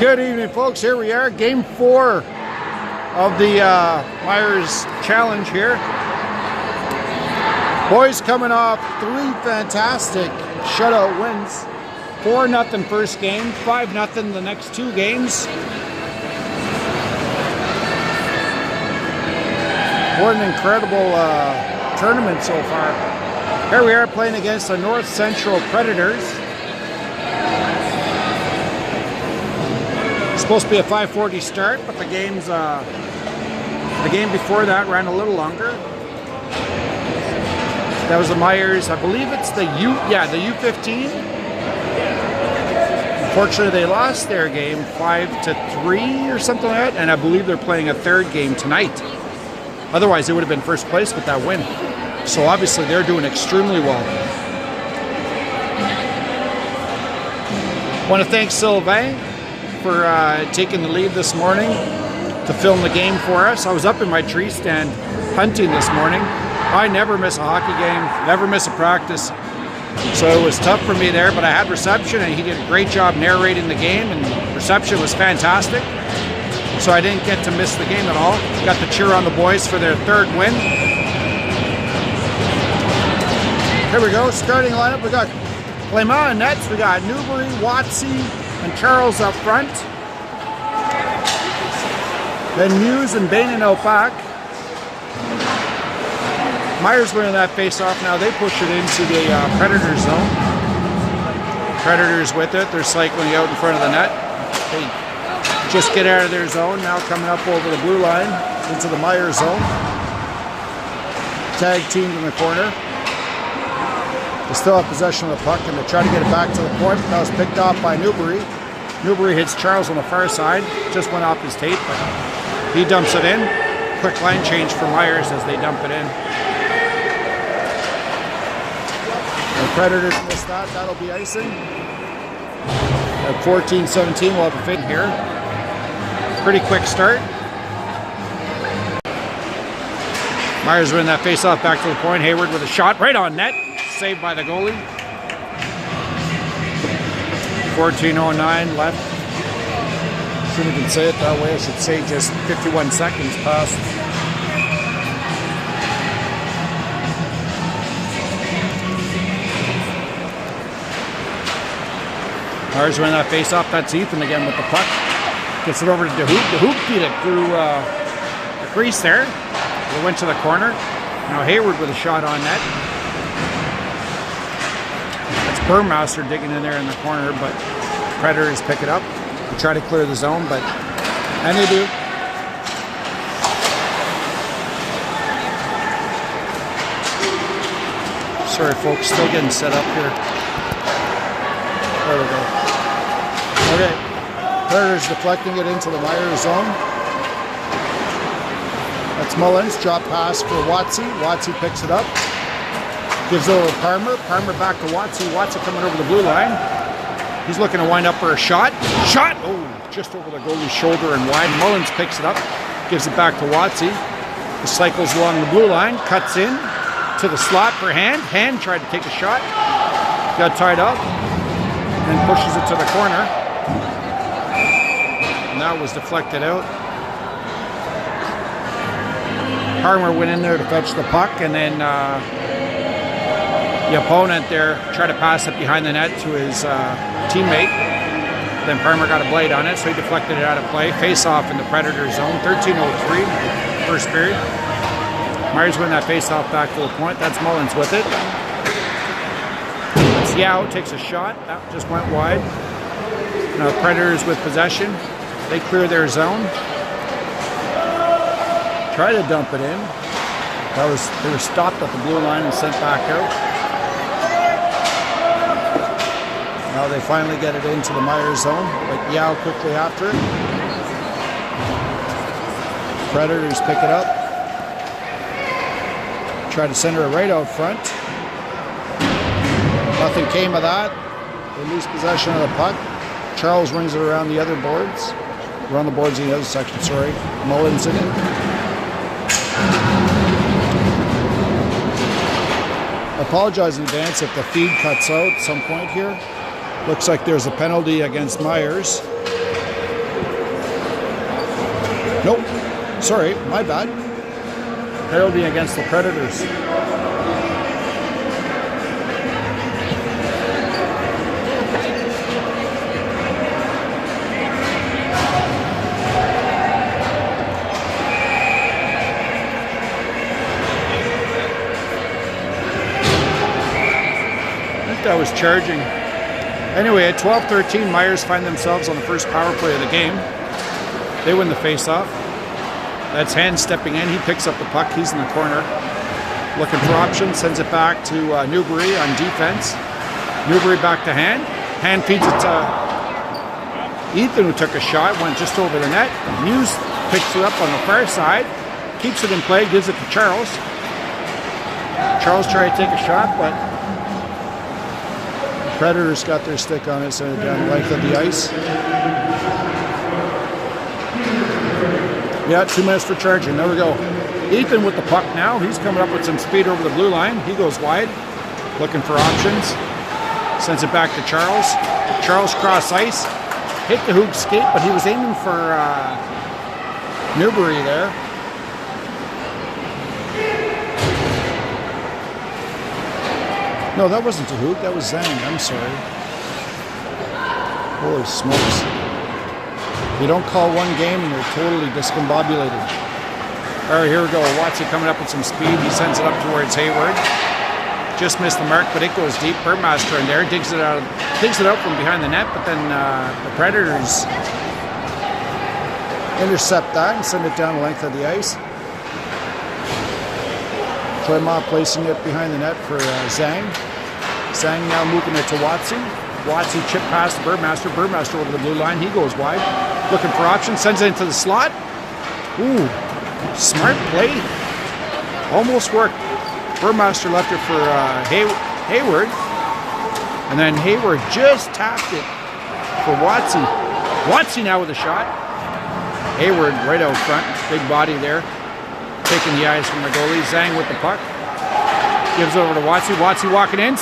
Good evening, folks. Here we are, game 4 of the Myers Challenge here. Boys coming off 3 fantastic shutout wins. 4-0 first game, 5-0 the next 2 games. What an incredible tournament so far. Here we are playing against the North Central Predators. Supposed to be a 5:40 start, but the game before that ran a little longer. That was the Myers, I believe it's the U15. Unfortunately, they lost their game 5-3 or something like that, and I believe they're playing a 3rd game tonight. Otherwise, they would have been first place with that win. So obviously, they're doing extremely well. I want to thank Sylvain for taking the lead this morning to film the game for us. I was up in my tree stand hunting this morning. I never miss a hockey game, never miss a practice. So it was tough for me there, but I had reception and he did a great job narrating the game, and reception was fantastic. So I didn't get to miss the game at all. Got to cheer on the boys for their 3rd win. Here we go, starting lineup. We got Clément and nets. We got Newbury, Watsy, and Charles up front. Then Muse and Bainin out back. Myers winning that face-off now. They push it into the Predator zone. Predators with it. They're cycling out in front of the net. They just get out of their zone. Now coming up over the blue line into the Myers zone. Tag teamed in the corner. They still have possession of the puck, and they try to get it back to the point. That was picked off by Newbury. Newbury hits Charles on the far side. Just went off his tape, but he dumps it in. Quick line change for Myers as they dump it in. The Predators missed that. That'll be icing. At 14-17, we'll have a fit here. Pretty quick start. Myers winning that face-off back to the point. Hayward with a shot right on net. Saved by the goalie. 14:09 left. Shouldn't even say it that way. I should say just 51 seconds past. Myers winning that face-off. That's Ethan again with the puck. Gets it over to DeHoop. DeHoop beat it through the crease there. It went to the corner. Now Hayward with a shot on net. Burmaster digging in there in the corner, but Predators pick it up. They try to clear the zone, and they do. Sorry, folks, still getting set up here. There we go. Okay, Predators deflecting it into the Myers zone. That's Mullins. Drop pass for Watsy. Watsy picks it up. Gives it over to Parmer. Parmer back to Watsy. Watsy coming over the blue line. He's looking to wind up for a shot. Shot! Oh, just over the goalie's shoulder and wide. Mullins picks it up. Gives it back to Watsy. He cycles along the blue line. Cuts in to the slot for Hand. Hand tried to take a shot. Got tied up. And pushes it to the corner. And that was deflected out. Parmer went in there to fetch the puck, and then the opponent there tried to pass it behind the net to his teammate. Then Parmer got a blade on it, so he deflected it out of play. Face-off in the Predator zone. 13:03, first period. Myers win that face-off back to the point. That's Mullins with it. That's Yao, takes a shot. That just went wide. Now Predators with possession. They clear their zone. Try to dump it in. They were stopped at the blue line and sent back out. Now they finally get it into the Myers zone, but Yao quickly after it. Predators pick it up. Try to center it right out front. Nothing came of that. They lose possession of the puck. Charles rings it around the other boards. Around the boards in the other section, sorry. Mullins in it. I apologize in advance if the feed cuts out at some point here. Looks like there's a penalty against Myers. Nope. Sorry, my bad. Penalty against the Predators. That was charging. Anyway, at 12-13, Myers find themselves on the first power play of the game. They win the face-off. That's Hand stepping in. He picks up the puck. He's in the corner. Looking for options. Sends it back to Newbury on defense. Newbury back to Hand. Hand feeds it to Ethan, who took a shot. Went just over the net. Muse picks it up on the far side. Keeps it in play. Gives it to Charles. Charles tried to take a shot, but Predators got their stick on it, so down the length of the ice. Yeah, 2 minutes for charging. There we go. Ethan with the puck now. He's coming up with some speed over the blue line. He goes wide, looking for options. Sends it back to Charles. Charles cross ice. Hit the hoop skate, but he was aiming for Newbury there. No, that wasn't a hoop. That was Zhang. I'm sorry. Holy smokes. You don't call one game and you're totally discombobulated. All right, here we go. Watson coming up with some speed. He sends it up towards Hayward. Just missed the mark, but it goes deep. Burmaster in there. Digs it out from behind the net, but then the Predators intercept that and send it down the length of the ice. Clement placing it behind the net for Zhang. Zhang now moving it to Watsy. Watsy chip past Burmaster. Burmaster over the blue line. He goes wide. Looking for options. Sends it into the slot. Ooh, smart play. Almost worked. Burmaster left it for Hayward. And then Hayward just tapped it for Watsy. Watsy now with a shot. Hayward right out front. Big body there. Taking the eyes from the goalie. Zhang with the puck. Gives over to Watsy. Watsy walking in.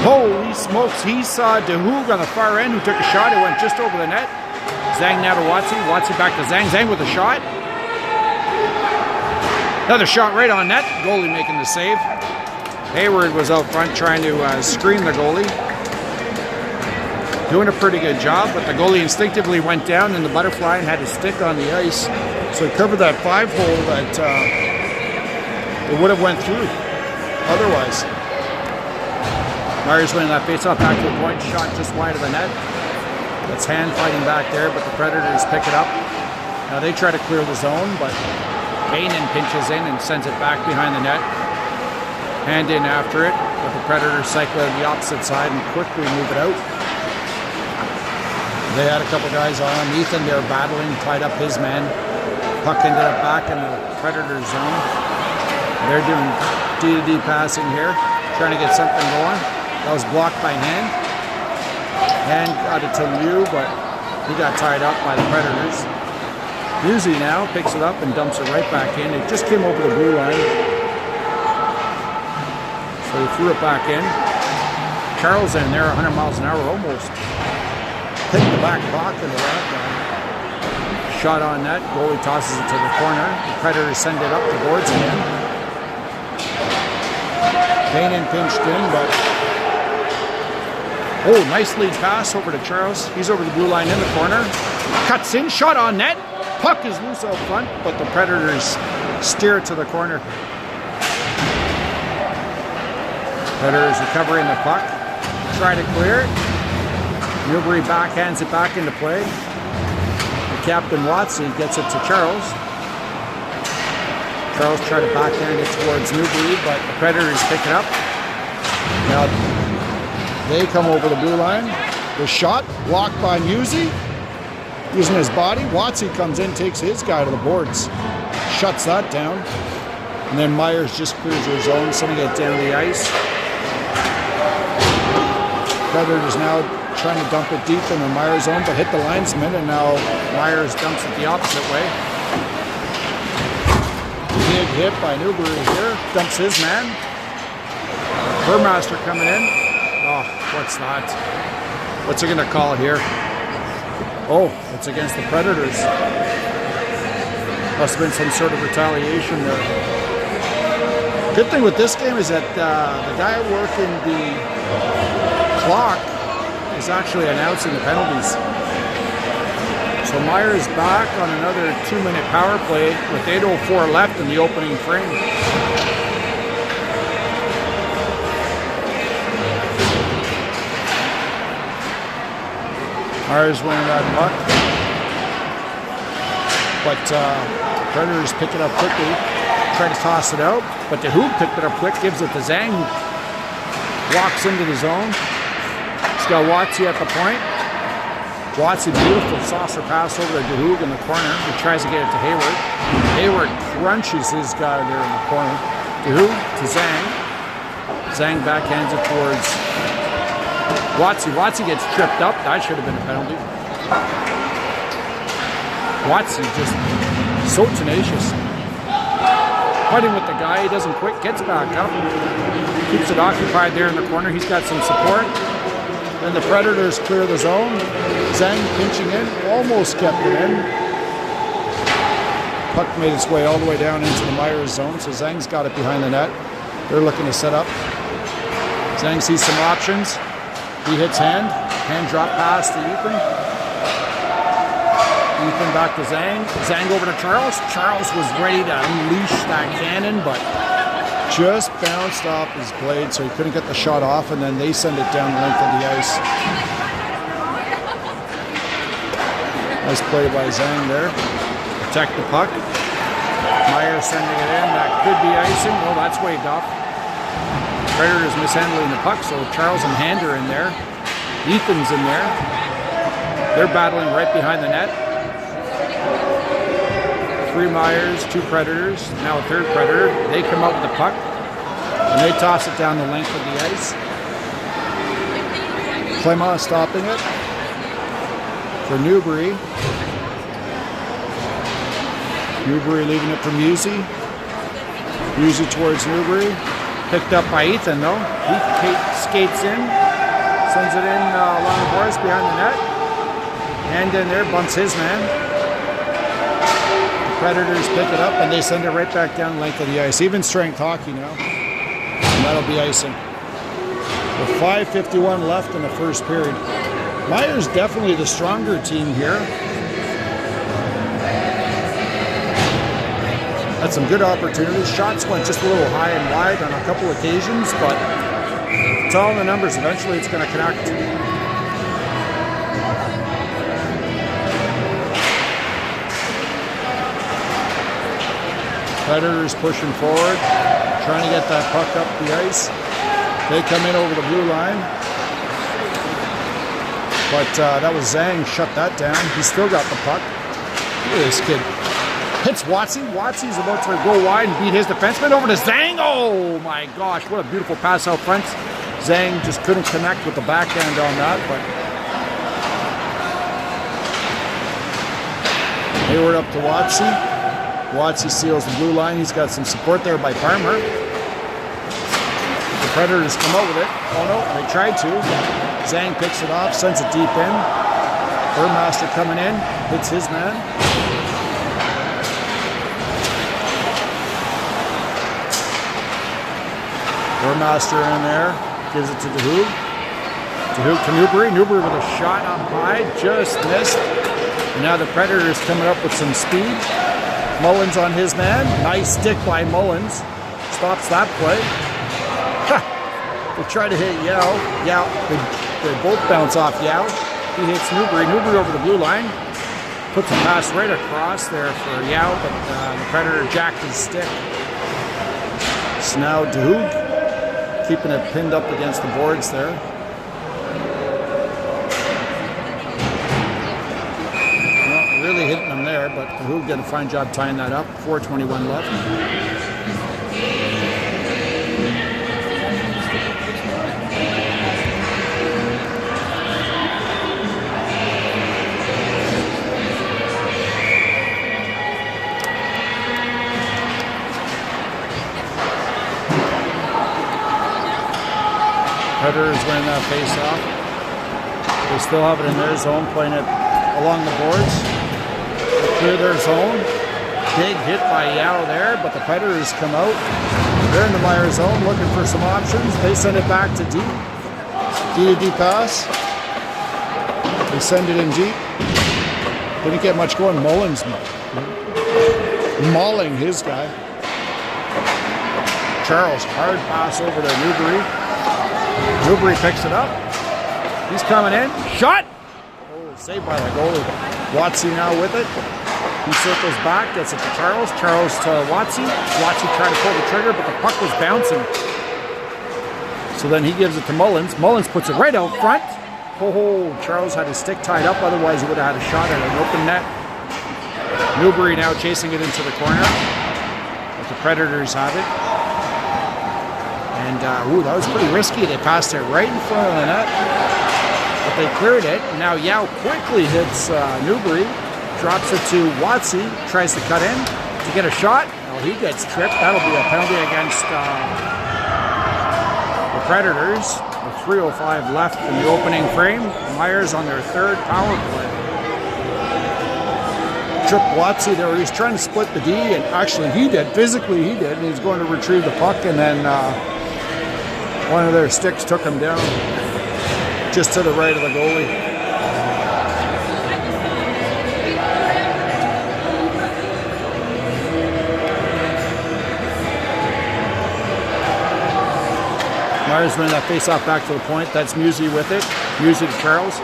Holy smokes. He saw DeHoog on the far end who took a shot. It went just over the net. Zhang now to Watsy. Watsy back to Zhang. Zhang with a shot. Another shot right on net. Goalie making the save. Hayward was out front trying to screen the goalie. Doing a pretty good job, but the goalie instinctively went down in the butterfly and had his stick on the ice. So he covered that 5-hole that it would have went through otherwise. Myers winning that faceoff back to the point. Shot just wide of the net. That's Hand fighting back there, but the Predators pick it up. Now they try to clear the zone, but Bainan pinches in and sends it back behind the net. Hand in after it, but the Predators cycle on the opposite side and quickly move it out. They had a couple guys on him. Ethan there battling, tied up his man. Puck ended up back in the Predator zone. They're doing D-to-D passing here, trying to get something going. That was blocked by Hand. Hand got it to Liu, but he got tied up by the Predators. Musi now picks it up and dumps it right back in. It just came over the blue line. So he threw it back in. Charles in there, 100 miles an hour almost. Hit the back pocket of that guy. Shot on net. Goalie tosses it to the corner. The Predators send it up the boards again. Bainan pinched in, but oh, nice lead pass over to Charles. He's over the blue line in the corner. Cuts in. Shot on net. Puck is loose out front, but the Predators steer it to the corner. Predators recovering the puck. Try to clear it. Newbury backhands it back into play. The captain Watsy gets it to Charles. Charles tried to backhand it towards Newbury, but the Predators pick it up. Now they come over the blue line. The shot blocked by Musi. Using his body, Watsy comes in, takes his guy to the boards. Shuts that down. And then Myers just clears his zone, sending it down the ice. Predators now trying to dump it deep in the Myers zone, but hit the linesman, and now Myers dumps it the opposite way. Big hit by Newbury here. Dumps his man. Burmaster coming in. Oh, what's that? What's he going to call here? Oh, it's against the Predators. Must have been some sort of retaliation there. Good thing with this game is that the guy working the clock is actually announcing the penalties. So Myers back on another 2-minute power play with 8:04 left in the opening frame. Myers winning that puck. But Predators pick it up quickly, try to toss it out, but DeHoog picked it up quick, gives it to Zhang, walks into the zone. He's got Watsy at the point. Watsy, beautiful saucer pass over to DeHoog in the corner. He tries to get it to Hayward. Hayward crunches his guy there in the corner. DeHoog to Zhang. Zhang backhands it towards Watsy. Watsy gets tripped up. That should have been a penalty. Watsy just so tenacious. Fighting with the guy, he doesn't quit, gets back up. Keeps it occupied there in the corner. He's got some support. Then the Predators clear the zone. Zhang pinching in, almost kept it in. Puck made its way all the way down into the Myers zone, so Zhang's got it behind the net. They're looking to set up. Zhang sees some options. He hits hand drop pass to Ethan. Ethan back to Zhang. Zhang over to Charles. Charles was ready to unleash that cannon, but just bounced off his blade, so he couldn't get the shot off, and then they send it down the length of the ice. Nice play by Zhang there. Protect the puck. Myers sending it in. That could be icing. Oh, that's waved off. Predators mishandling the puck, so Charles and Hand are in there. Ethan's in there. They're battling right behind the net. 3 Myers, 2 Predators, now a 3rd Predator. They come out with the puck, and they toss it down the length of the ice. Clement stopping it for Newbury. Newbury leaving it for Musey. Musey towards Newbury. Picked up by Ethan, though. He skates in, sends it in along the boards behind the net. Hand in there, bumps his man. Predators pick it up and they send it right back down the length of the ice. Even strength hockey now. And that'll be icing. With 5:51 left in the first period. Myers definitely the stronger team here. Had some good opportunities. Shots went just a little high and wide on a couple occasions, but it's all in the numbers. Eventually it's going to connect. Predators pushing forward, trying to get that puck up the ice. They come in over the blue line. But that was Zhang, shut that down. He's still got the puck. Look at this kid. Hits Watsy. Watsy's about to go wide and beat his defenseman over to Zhang. Oh my gosh, what a beautiful pass out front. Zhang just couldn't connect with the backhand on that, but Hayward up to Watsy. Watsy seals the blue line. He's got some support there by Parmer. The Predators come out with it. Oh no, they tried to. Zhang picks it off, sends it deep in. Burmaster coming in, hits his man. Burmaster in there, gives it to DeHoog. DeHoog to Newbury. Newbury with a shot up high, just missed. And now the Predators coming up with some speed. Mullins on his man. Nice stick by Mullins. Stops that play. They try to hit Yao. Yao. They both bounce off Yao. He hits Newbury. Newbury over the blue line. Puts a pass right across there for Yao, but the Predator jacked his stick. So now DeHoog keeping it pinned up against the boards there. Really hitting them there, but DeHoog did a fine job tying that up. 4:21 left. Predators winning that face-off. They still have it in their zone, playing it along the boards. They clear their zone. Big hit by Yao there, but the Predators come out. They're in the Meier zone looking for some options. They send it back to D. D to D pass. They send it in deep. Didn't get much going. Mullins mauling his guy. Charles, hard pass over to Newbury. Newbury picks it up. He's coming in. Shot! Oh, saved by the goalie. Watsy now with it. He circles back, gets it to Charles. Charles to Watsy. Watsy trying to pull the trigger, but the puck was bouncing. So then he gives it to Mullins. Mullins puts it right out front. Oh, Charles had his stick tied up, otherwise he would have had a shot at an open net. Newbury now chasing it into the corner. But the Predators have it. And, that was pretty risky. They passed it right in front of the net. But they cleared it. Now Yao quickly hits Newbury. Drops it to Watsy. Tries to cut in to get a shot. Well, he gets tripped. That'll be a penalty against the Predators. With 3:05 left in the opening frame. Myers on their third power play. Trip Watsy there. He was trying to split the D, and actually he did. Physically he did. And he was going to retrieve the puck, and then one of their sticks took him down just to the right of the goalie. Myers running that face-off back to the point. That's Musey with it. Musey to Charles.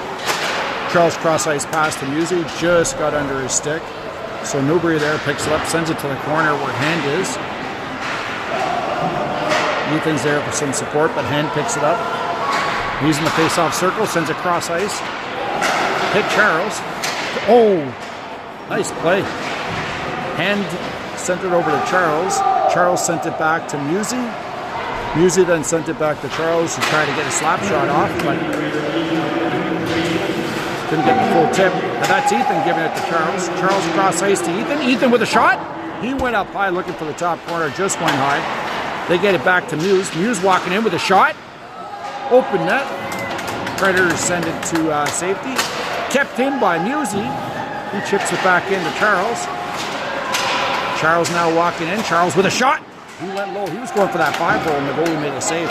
Charles cross-ice pass to Musey. Just got under his stick. So Newbury there picks it up, sends it to the corner where Hand is. Ethan's there for some support, but Hand picks it up. He's in the face-off circle, sends it cross-ice. Hit Charles. Oh! Nice play. Hand sent it over to Charles. Charles sent it back to Musey. Musey then sent it back to Charles to try to get a slap shot off, but didn't get the full tip. And that's Ethan giving it to Charles. Charles cross ice to Ethan. Ethan with a shot. He went up high looking for the top corner, just went high. They get it back to Muse. Muse walking in with a shot. Open net. Predators send it to safety. Kept in by Musey. He chips it back into Charles. Charles now walking in. Charles with a shot. He went low. He was going for that 5-hole, and the goalie made a save.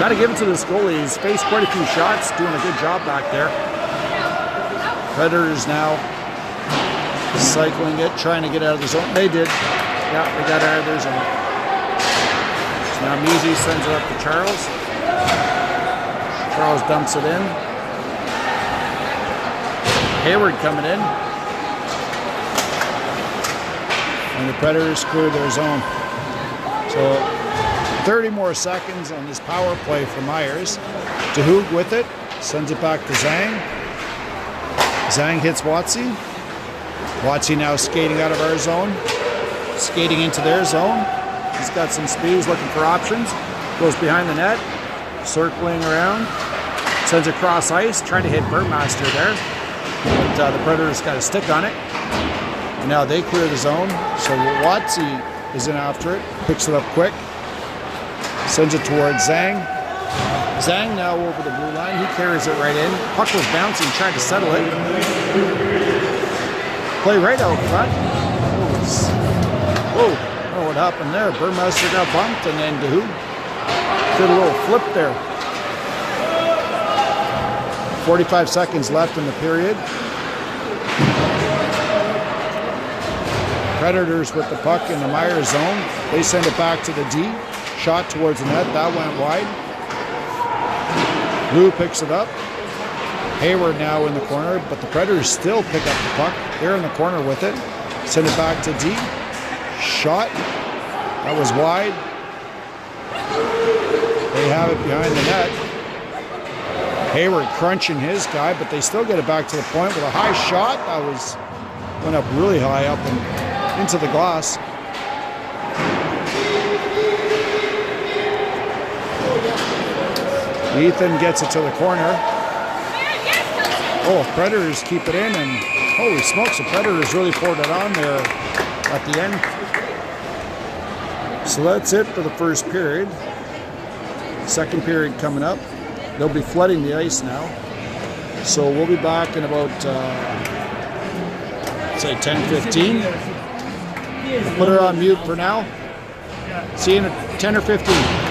Got to give it to this goalie. He's faced quite a few shots, doing a good job back there. Predators now cycling it, trying to get out of the zone. They did. Yeah, they got out of their zone. So now Musey sends it up to Charles. Charles dumps it in. Hayward coming in. And the Predators clear their zone. So 30 more seconds on this power play for Myers. DeHoog with it. Sends it back to Zhang. Zhang hits Watsy. Watsy now skating out of our zone. Skating into their zone. He's got some speed. He's looking for options. Goes behind the net. Circling around. Sends it across ice. Trying to hit Burmaster there. But the Predators got a stick on it. And now they clear the zone. So Watsy is in after it, picks it up quick, sends it towards Zhang. Zhang now over the blue line, he carries it right in. Puck was bouncing, tried to settle it. Play right out front. Whoa, I don't know what happened there. Burmaster got bumped, and then DeHoog did a little flip there. 45 seconds left in the period. Predators with the puck in the Myers zone. They send it back to the D. Shot towards the net. That went wide. Lou picks it up. Hayward now in the corner, but the Predators still pick up the puck. They're in the corner with it. Send it back to D. Shot. That was wide. They have it behind the net. Hayward crunching his guy, but they still get it back to the point with a high shot. That went up really high up and into the glass. Ethan gets it to the corner. Oh, Predators keep it in, and holy smokes, the Predators really poured it on there at the end. So that's it for the first period. Second period coming up. They'll be flooding the ice now. So we'll be back in about, say, 10-15. Put her on mute for now. See you in 10 or 15.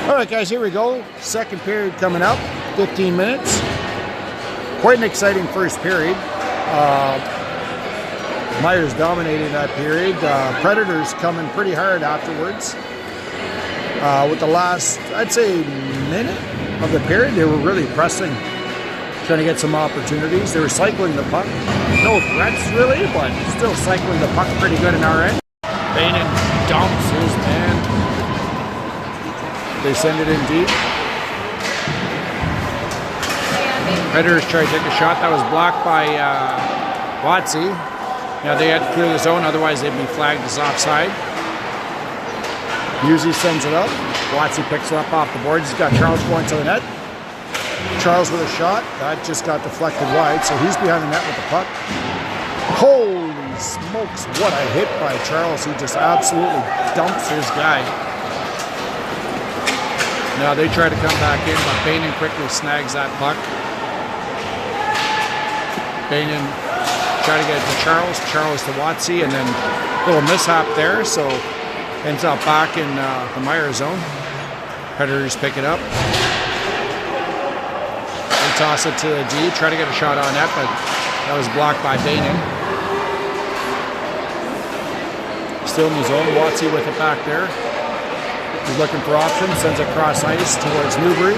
All right, guys, here we go. Second period coming up, 15 minutes. Quite an exciting first period. Myers dominating that period. Predators coming pretty hard afterwards. With the last, I'd say, minute of the period, they were really pressing, trying to get some opportunities. They were cycling the puck. No threats, really, but still cycling the puck pretty good in our end. Bainan dumps his man. They send it in deep. Predators try to take a shot. That was blocked by Watsy. Now they had to clear the zone, otherwise they'd be flagged as offside. Musi sends it up. Watsy picks it up off the boards. He's got Charles going to the net. Charles with a shot. That just got deflected wide, so he's behind the net with the puck. Holy smokes, what a hit by Charles. He just absolutely dumps his guy. Now they try to come back in, but Bainan quickly snags that puck. Bainan try to get it to Charles. Charles to Watsy, and then a little mishap there, so ends up back in the Myers zone. Predators pick it up. They toss it to the D, try to get a shot on that, but that was blocked by Bainan. Still in the zone. Watsy with it back there. He's looking for options, sends it cross ice towards Newbury.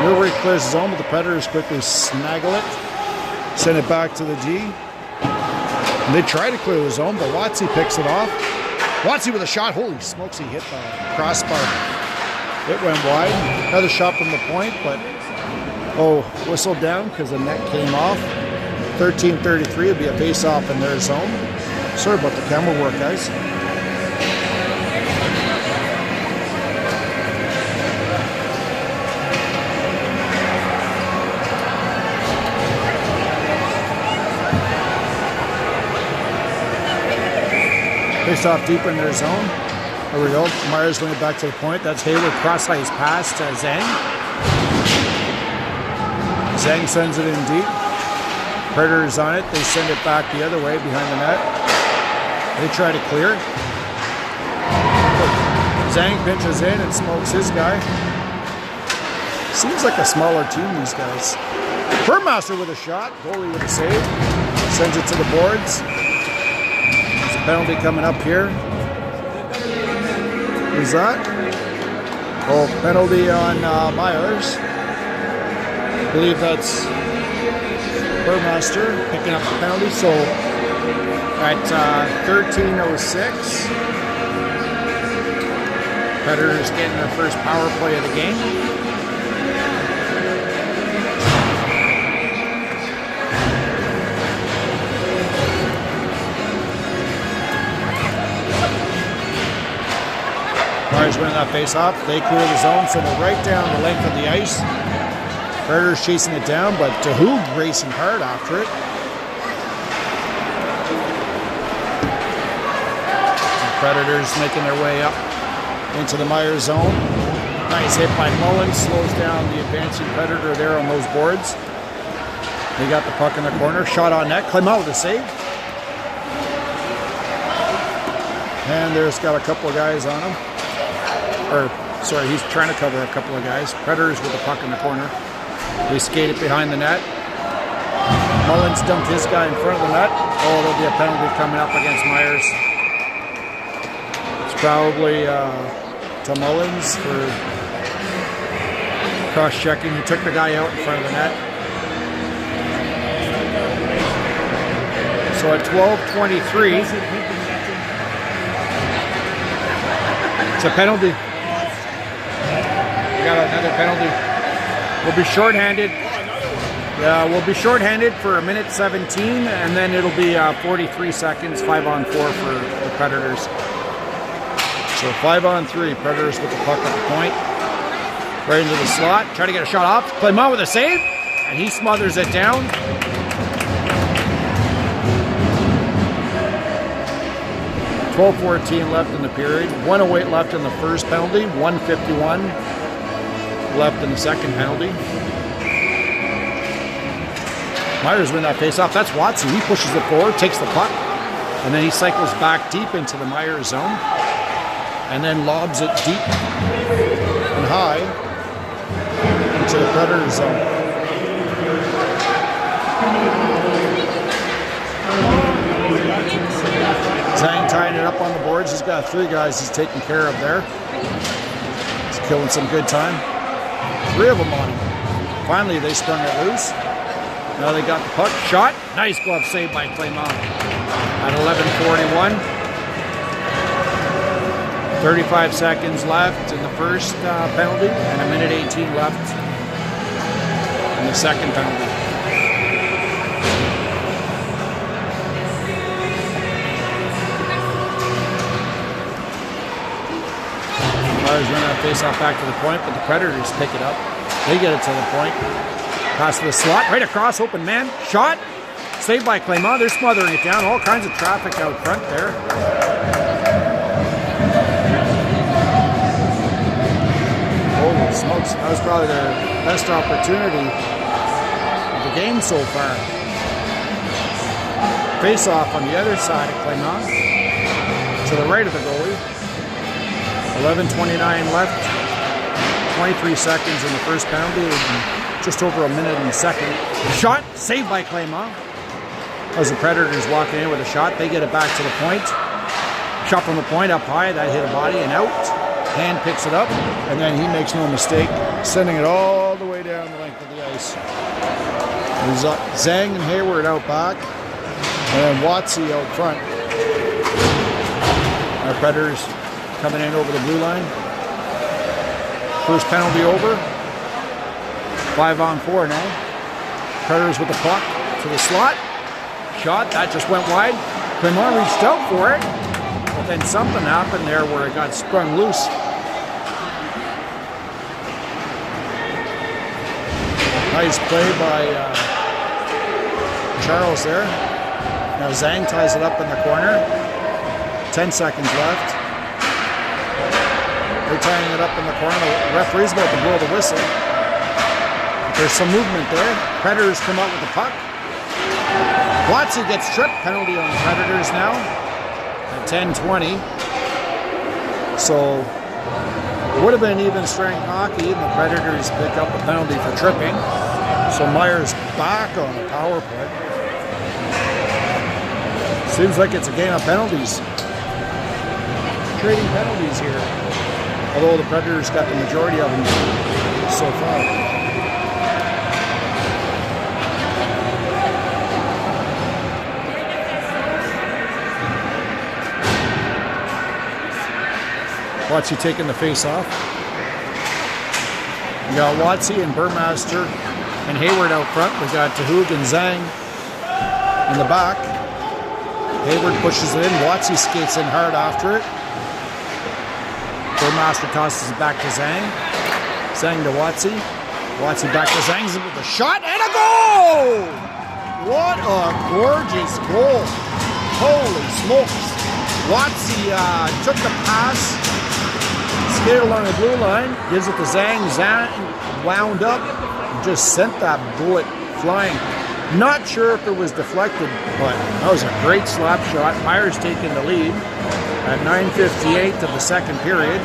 Newbury clears the zone, but the Predators quickly snaggle it. Send it back to the D. And they try to clear the zone, but Watsy picks it off. Watsy with a shot. Holy smokes, he hit the crossbar. It went wide. Another shot from the point, but whistled down because the net came off. 13:33 would be a face-off in their zone. Sorry about the camera work, guys. Face off deep in their zone. There we go. Myers went back to the point. That's Hayward. Cross ice pass to Zhang. Zhang sends it in deep. Predators on it. They send it back the other way behind the net. They try to clear. Zhang pinches in and smokes his guy. Seems like a smaller team, these guys. Burmaster with a shot. Goalie with a save. Sends it to the boards. Penalty coming up here. Who's that? Oh, penalty on Myers. I believe that's Burmaster picking up the penalty. So at 13:06, Predators getting their first power play of the game. Myers winning that face-off. They clear the zone, send it right down the length of the ice. Predators chasing it down, but Dahoud racing hard after it. The Predators making their way up into the Myers zone. Nice hit by Mullen, slows down the advancing Predator there on those boards. They got the puck in the corner, shot on net. Clement with a save. And there's got a couple of guys on him. He's trying to cover a couple of guys. Predators with the puck in the corner. They skate it behind the net. Mullins dumped his guy in front of the net. Oh, there'll be a penalty coming up against Myers. It's probably to Mullins for cross-checking. He took the guy out in front of the net. So at 12:23, it's a penalty. We got another penalty. We'll be shorthanded. We'll be shorthanded for 1:17, and then it'll be 43 seconds, 5-on-4 for the Predators. So 5-on-3, Predators with the puck at the point. Right into the slot, try to get a shot off. Clement with a save, and he smothers it down. .12:14 left in the period. 1:08 left in the first penalty. 1:51 left in the second penalty. Myers win that face-off. That's Watsy. He pushes it forward, takes the puck, and then he cycles back deep into the Myers zone, and then lobs it deep and high into the Predator zone. Zhang tying it up on the boards. He's got 3 guys he's taking care of there. He's killing some good time. 3 of them on him. Finally, they sprung it loose. Now they got the puck. Shot. Nice glove save by Clément. At 11:41. 35 seconds left in the first penalty and 1:18 left in the second penalty. Flyers run that face-off back to the point, but the Predators pick it up. They get it to the point. Pass to the slot, right across, open man. Shot. Saved by Clément. They're smothering it down. All kinds of traffic out front there. Holy smokes. That was probably their best opportunity of the game so far. Face-off on the other side of Clément. To the right of the goalie. 11:29 left. 23 seconds in the first penalty. And just over a minute in the second. Shot. Saved by Clément. As the Predators walking in with a shot, they get it back to the point. Shot from the point up high. That hit a body and out. Hand picks it up, and then he makes no mistake, sending it all the way down the length of the ice. There's Zhang and Hayward out back, and then Watsy out front. Our Predators coming in over the blue line. First penalty over. 5-on-4 now. Predators with the puck to the slot. Shot, that just went wide. Clément reached out for it, but then something happened there where it got sprung loose. Nice play by Charles there. Now Zhang ties it up in the corner. 10 seconds left. They're tying it up in the corner. The referee's about to blow the whistle. There's some movement there. Predators come out with the puck. Watsy gets tripped. Penalty on the Predators now at 10:20. So it would have been even strength hockey, and the Predators pick up a penalty for tripping. So Myers back on the power play. Seems like it's a game of penalties. Trading penalties here. Although the Predators got the majority of them so far. Watsy taking the face off. We got Watsy and Burmaster and Hayward out front. We got Tahoog and Zhang in the back. Hayward pushes it in. Watsy skates in hard after it. Burmaster tosses it back to Zhang. Zhang to Watsy. Watsy back to Zhang with a shot and a goal! What a gorgeous goal. Holy smokes. Watsy took the pass. Skated along the blue line, gives it to Zhang. Zhang wound up and just sent that bullet flying. Not sure if it was deflected, but that was a great slap shot. Myers taking the lead at 9:58 of the second period.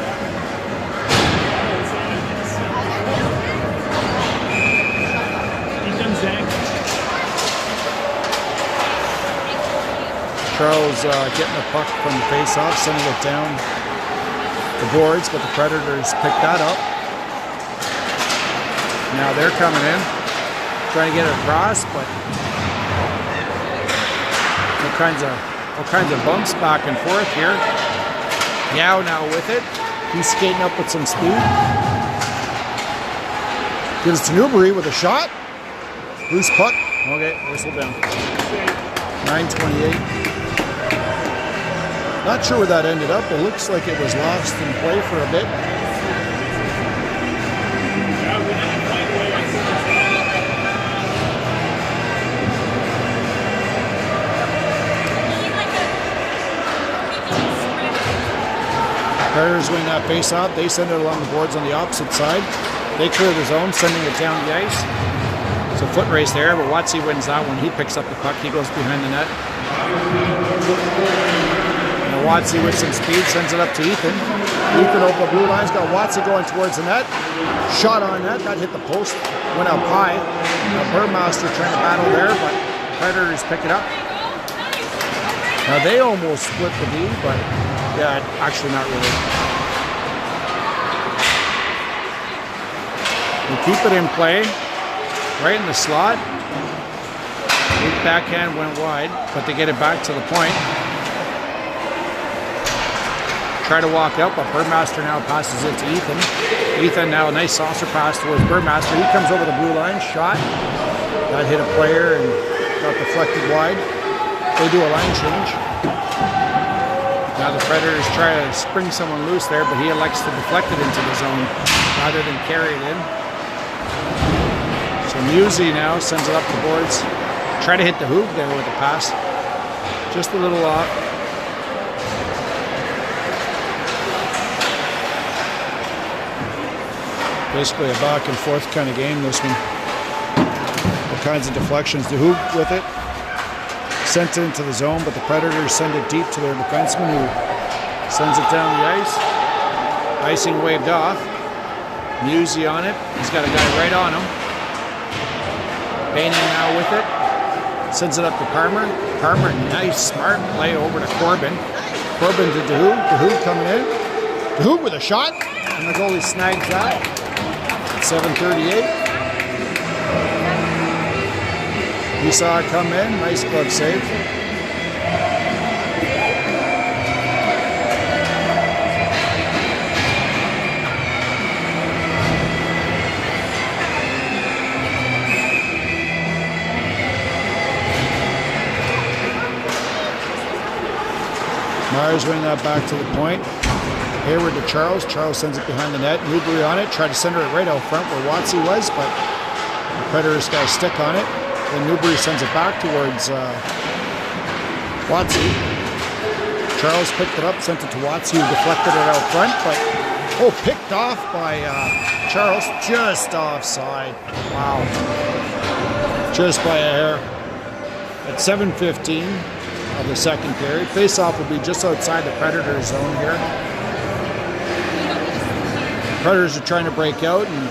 Charles getting the puck from the face-off, sending it down the boards, but the Predators pick that up. Now they're coming in, trying to get it across, but all kinds of bumps back and forth here. Yao now with it. He's skating up with some speed. Gives to Newbury with a shot. Loose puck. Okay, whistle down. 9:28. Not sure where that ended up. It looks like it was lost in play for a bit. Predators win that face-off. They send it along the boards on the opposite side. They clear the zone, sending it down the ice. It's a foot race there, but Watsy wins that one. He picks up the puck. He goes behind the net. Watsy with some speed sends it up to Ethan. Ethan over the blue line's got Watsy going towards the net. Shot on net, that hit the post, went up high. Now Burmaster trying to battle there, but Predators pick it up. Now they almost split the D, but yeah, actually not really. They keep it in play, right in the slot. Weak backhand went wide, but they get it back to the point. Try to walk out, but Burmaster now passes it to Ethan. Ethan now a nice saucer pass towards Burmaster. He comes over the blue line, shot. That hit a player and got deflected wide. They do a line change. Now the Predators try to spring someone loose there, but he elects to deflect it into the zone rather than carry it in. So Musey now sends it up the boards. Try to hit the hoop there with the pass. Just a little off. Basically a back and forth kind of game, this one. All kinds of deflections. The hoop with it. Sent it into the zone, but the Predators send it deep to their defenseman who sends it down the ice. Icing waved off. Musey on it. He's got a guy right on him. Baining now with it. Sends it up to Parmer. Parmer, nice, smart play over to Corbin. Corbin to DeHoop. DeHoop coming in. DeHoop with a shot. And the goalie snags that. 7:38. He saw it come in. Nice glove save. Myers winning that back to the point. Hayward to Charles. Charles sends it behind the net. Newbury on it. Tried to center it right out front where Watsy was, but the Predators got a stick on it. Then Newbury sends it back towards Watsy. Charles picked it up, sent it to Watsy, who deflected it out front, but picked off by Charles. Just offside. Wow. Just by a hair. At 7:15 of the second period. Face-off will be just outside the Predator zone here. Predators are trying to break out, and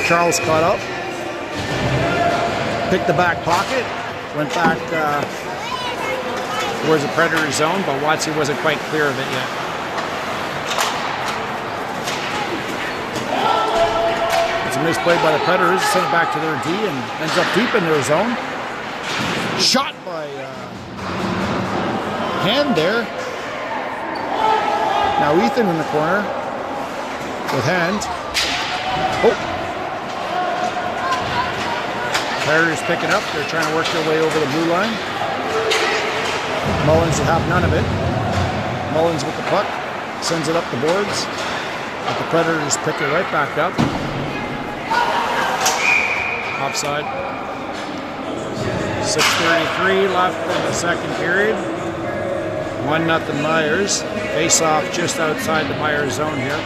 Charles caught up. Picked the back pocket, went back towards the Predator zone, but Watsy wasn't quite clear of it yet. It's a misplay by the Predators, sent it back to their D and ends up deep in their zone. Shot by Hand there. Now Ethan in the corner. With Hand. Predators pick it up. They're trying to work their way over the blue line. Mullins will have none of it. Mullins with the puck. Sends it up the boards. But the Predators pick it right back up. Offside. 6:33 left in the second period. 1-0 Myers. Face off just outside the Myers zone here.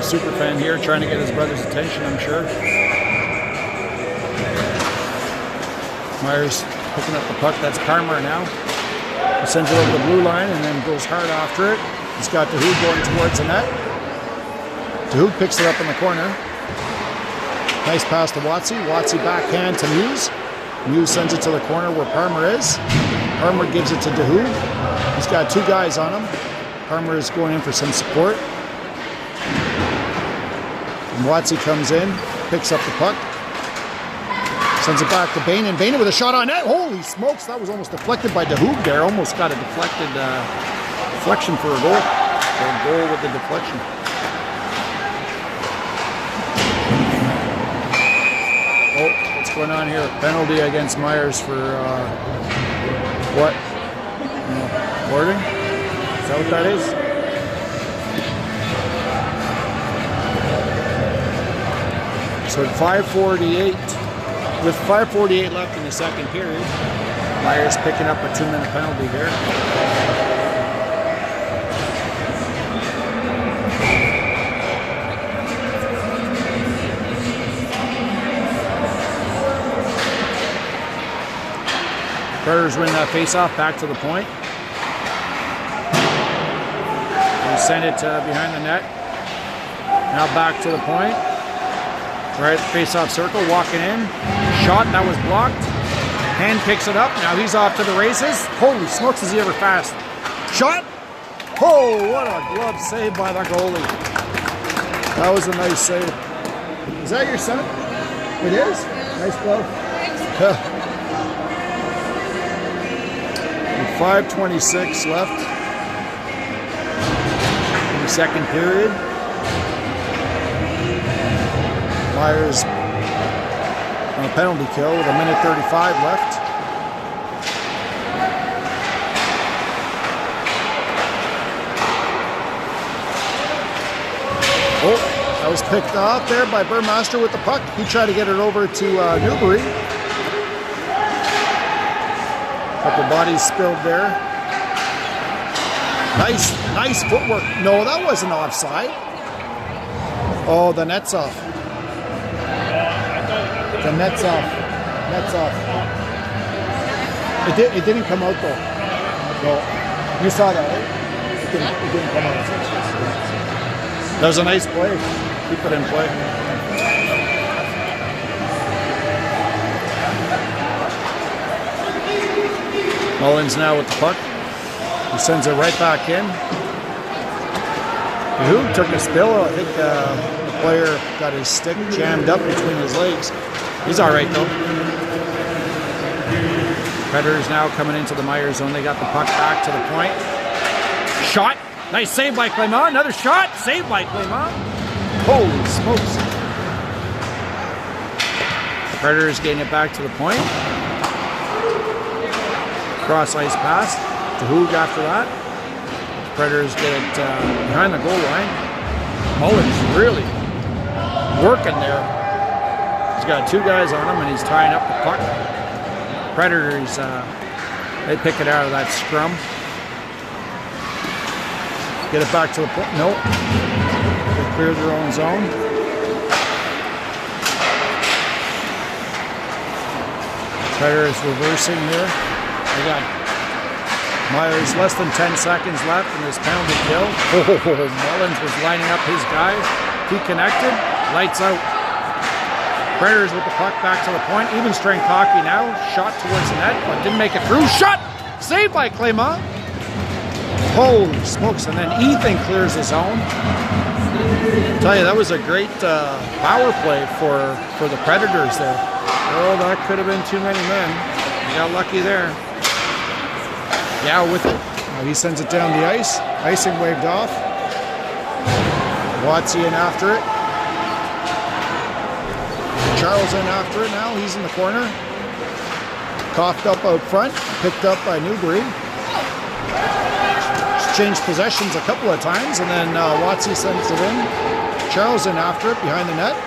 Super fan here trying to get his brother's attention, I'm sure. Myers picking up the puck. That's Parmer now. He sends it over the blue line and then goes hard after it. He's got DeHoop going towards the net. DeHoop picks it up in the corner. Nice pass to Watsy. Watsy backhand to Muse. Muse sends it to the corner where Parmer is. Parmer gives it to DeHoop. He's got two guys on him. Parmer is going in for some support. And Watsy comes in, picks up the puck, sends it back to Bainan. Bainan with a shot on net. Holy smokes, that was almost deflected by DeHoop there. Almost got a deflection for a goal. For a goal with the deflection. What's going on here? Penalty against Myers for what? Boarding? Is that what that is? So at 5:48, with 5:48 left in the second period, Myers picking up a 2-minute penalty here. Predators win that face-off back to the point. They send it behind the net. Now back to the point. Right at the face-off circle, walking in. Shot, that was blocked. Hand picks it up. Now he's off to the races. Holy smokes, is he ever fast. Shot. Oh, what a glove save by the goalie. That was a nice save. Is that your son? It is? Nice glove. 5:26 left in the second period. Myers on a penalty kill with 1:35 left. Oh, that was picked off there by Burmaster with the puck. He tried to get it over to Newbury. Couple bodies spilled there. Nice footwork. No, that wasn't offside. Oh, the net's off. The net's off. Net's off. It didn't come out though. No, you saw that, right? It didn't come out. That was a nice play. Keep it in play. Mullins now with the puck. He sends it right back in. Who took a spill? I think the player got his stick jammed up between his legs. He's all right though. Predators now coming into the Myers zone. They got the puck back to the point. Shot. Nice save by Clément. Another shot. Saved by Clément. Holy smokes. Predators getting it back to the point. Cross ice pass to Hoog after that. Predators get it behind the goal line. Mullins really working there. He's got two guys on him and he's tying up the puck. Predators, they pick it out of that scrum. Get it back to the point. Nope. They clear their own zone. Predators reversing there. They got Myers less than 10 seconds left in this penalty kill. Oh, Mullins was lining up his guys. He connected. Lights out. Predators with the puck back to the point. Even strength hockey now. Shot towards the net, but didn't make it through. Shot! Saved by Clément. Holy smokes. And then Ethan clears the zone. I'll tell you, that was a great power play for the Predators there. Oh, that could have been too many men. They got lucky there. Yeah, with it. He sends it down the ice. Icing waved off. Watsy in after it. Charles in after it now. He's in the corner. Coughed up out front. Picked up by Newbury. Changed possessions a couple of times, and then Watsy sends it in. Charles in after it behind the net.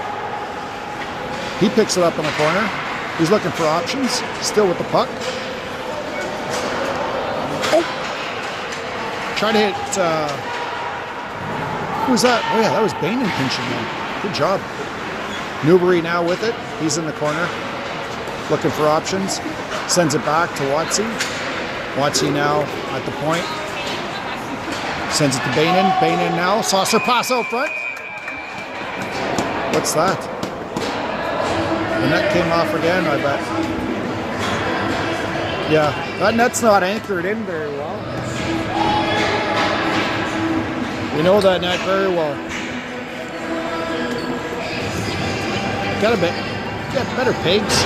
He picks it up in the corner. He's looking for options. Still with the puck. Trying to hit, who was that? Oh yeah, that was Bainan pinching him. Good job. Newbury now with it. He's in the corner. Looking for options. Sends it back to Watsy. Watsy now at the point. Sends it to Bainan. Bainan now. Saucer pass out front. What's that? The net came off again, I bet. Yeah, that net's not anchored in very well. We know that net very well. Got better pegs.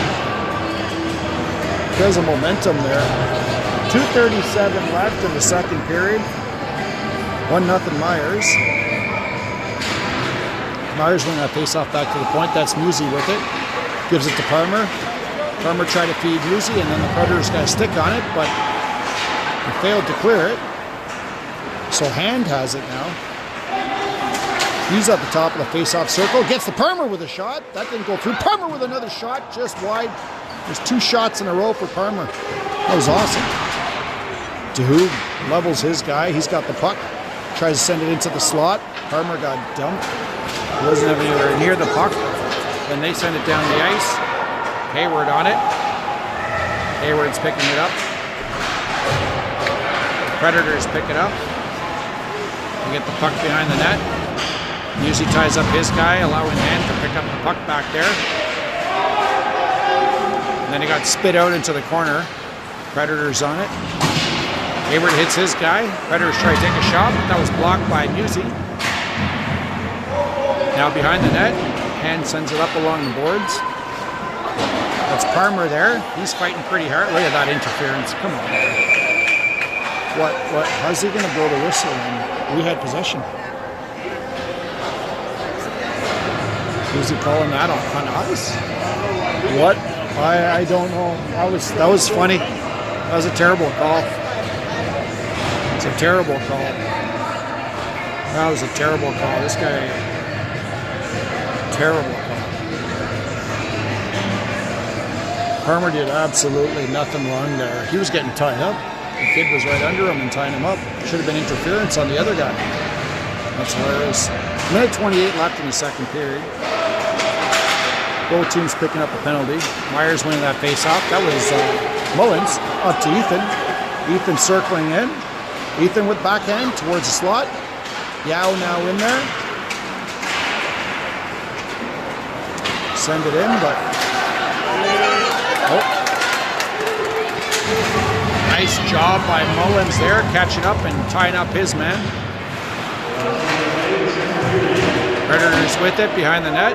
There's a momentum there. 2:37 left in the second period. 1-0 Myers. Myers winning that face-off back to the point. That's Musi with it. Gives it to Parmer. Parmer tried to feed Musi, and then the Predators got a stick on it, but he failed to clear it. So Hand has it now. He's at the top of the face-off circle. Gets the Parmer with a shot. That didn't go through. Parmer with another shot, just wide. There's 2 shots in a row for Parmer. That was awesome. Dahoud levels his guy. He's got the puck. Tries to send it into the slot. Parmer got dumped. He wasn't anywhere near the puck. Then they send it down the ice. Hayward on it. Hayward's picking it up. Predators pick it up. They get the puck behind the net. Musi ties up his guy, allowing Hand to pick up the puck back there. And then he got spit out into the corner. Predators on it. Hayward hits his guy. Predators try to take a shot, but that was blocked by Musi. Now behind the net. Hand sends it up along the boards. That's Parmer there. He's fighting pretty hard. Look at that interference. Come on. What? How's he going to blow the whistle when we had possession? Who's he calling that on ice? What? I don't know. That was funny. That was a terrible call. It's a terrible call. That was a terrible call. This guy, terrible call. Parmer did absolutely nothing wrong there. He was getting tied up. The kid was right under him and tying him up. Should have been interference on the other guy. That's hilarious. Minute 28 left in the second period. Both teams picking up a penalty. Myers winning that face-off. That was Mullins up to Ethan. Ethan circling in. Ethan with backhand towards the slot. Yao now in there. Send it in, but... Oh. Nice job by Mullins there, catching up and tying up his man. Predators with it behind the net.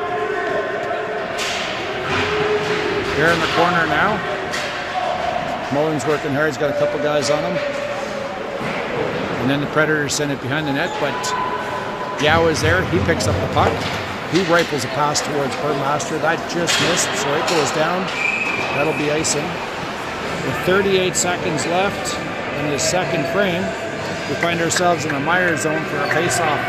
They're in the corner now. Mullins working hard. He's got a couple guys on him. And then the Predators send it behind the net, but Yao is there. He picks up the puck. He rifles a pass towards Burmaster. That just missed, so it goes down. That'll be icing. With 38 seconds left in the second frame, we find ourselves in the Myers zone for a face-off.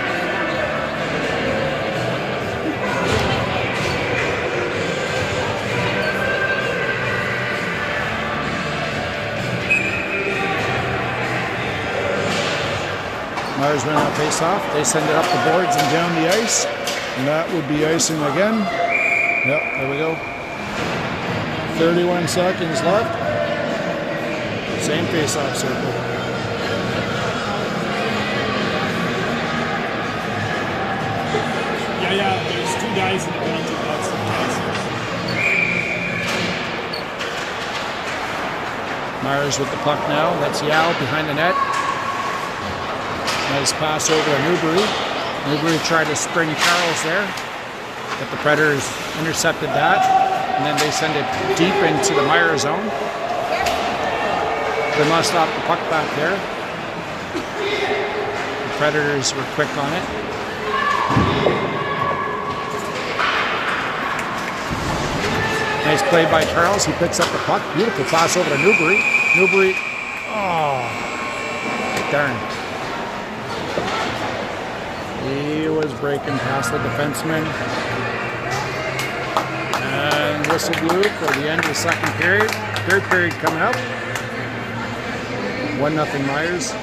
Myers winning a face-off. They send it up the boards and down the ice. And that would be icing again. Yep, there we go. 31 seconds left. Same face-off circle. Yeah, there's two guys in the penalty box. Myers with the puck now. That's Yao behind the net. Nice pass over to Newbury. Newbury tried to spring Charles there, but the Predators intercepted that, and then they send it deep into the Myers zone. They must stop the puck back there. The Predators were quick on it. Nice play by Charles. He picks up the puck. Beautiful pass over to Newbury. Newbury, oh, darn. He was breaking past the defenseman. And whistle blew for the end of the second period. Third period coming up. 1-0 Myers.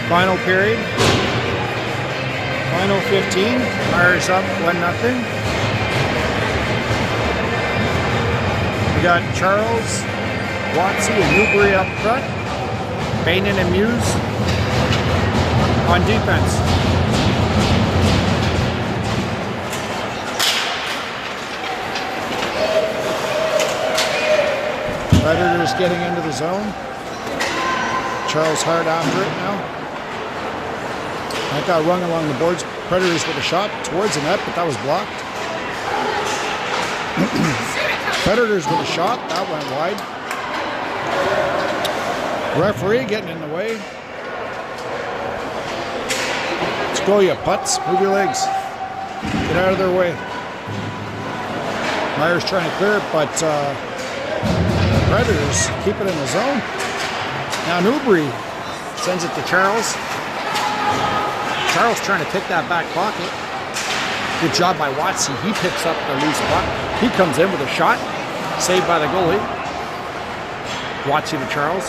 Final period. Final 15. Myers up 1-0. We got Charles, Watsy, and Newbury up front. Bainan and Muse on defense. Predators getting into the zone. Charles hard after it now. That got rung along the boards. Predators with a shot towards the net, but that was blocked. Predators with a shot, that went wide. Referee getting in the way. Let's go, you putts. Move your legs. Get out of their way. Myers trying to clear it, but Predators keep it in the zone. Now Newbury sends it to Charles. Charles trying to pick that back pocket. Good job by Watsy. He picks up the loose puck. He comes in with a shot. Saved by the goalie. Watsy to Charles.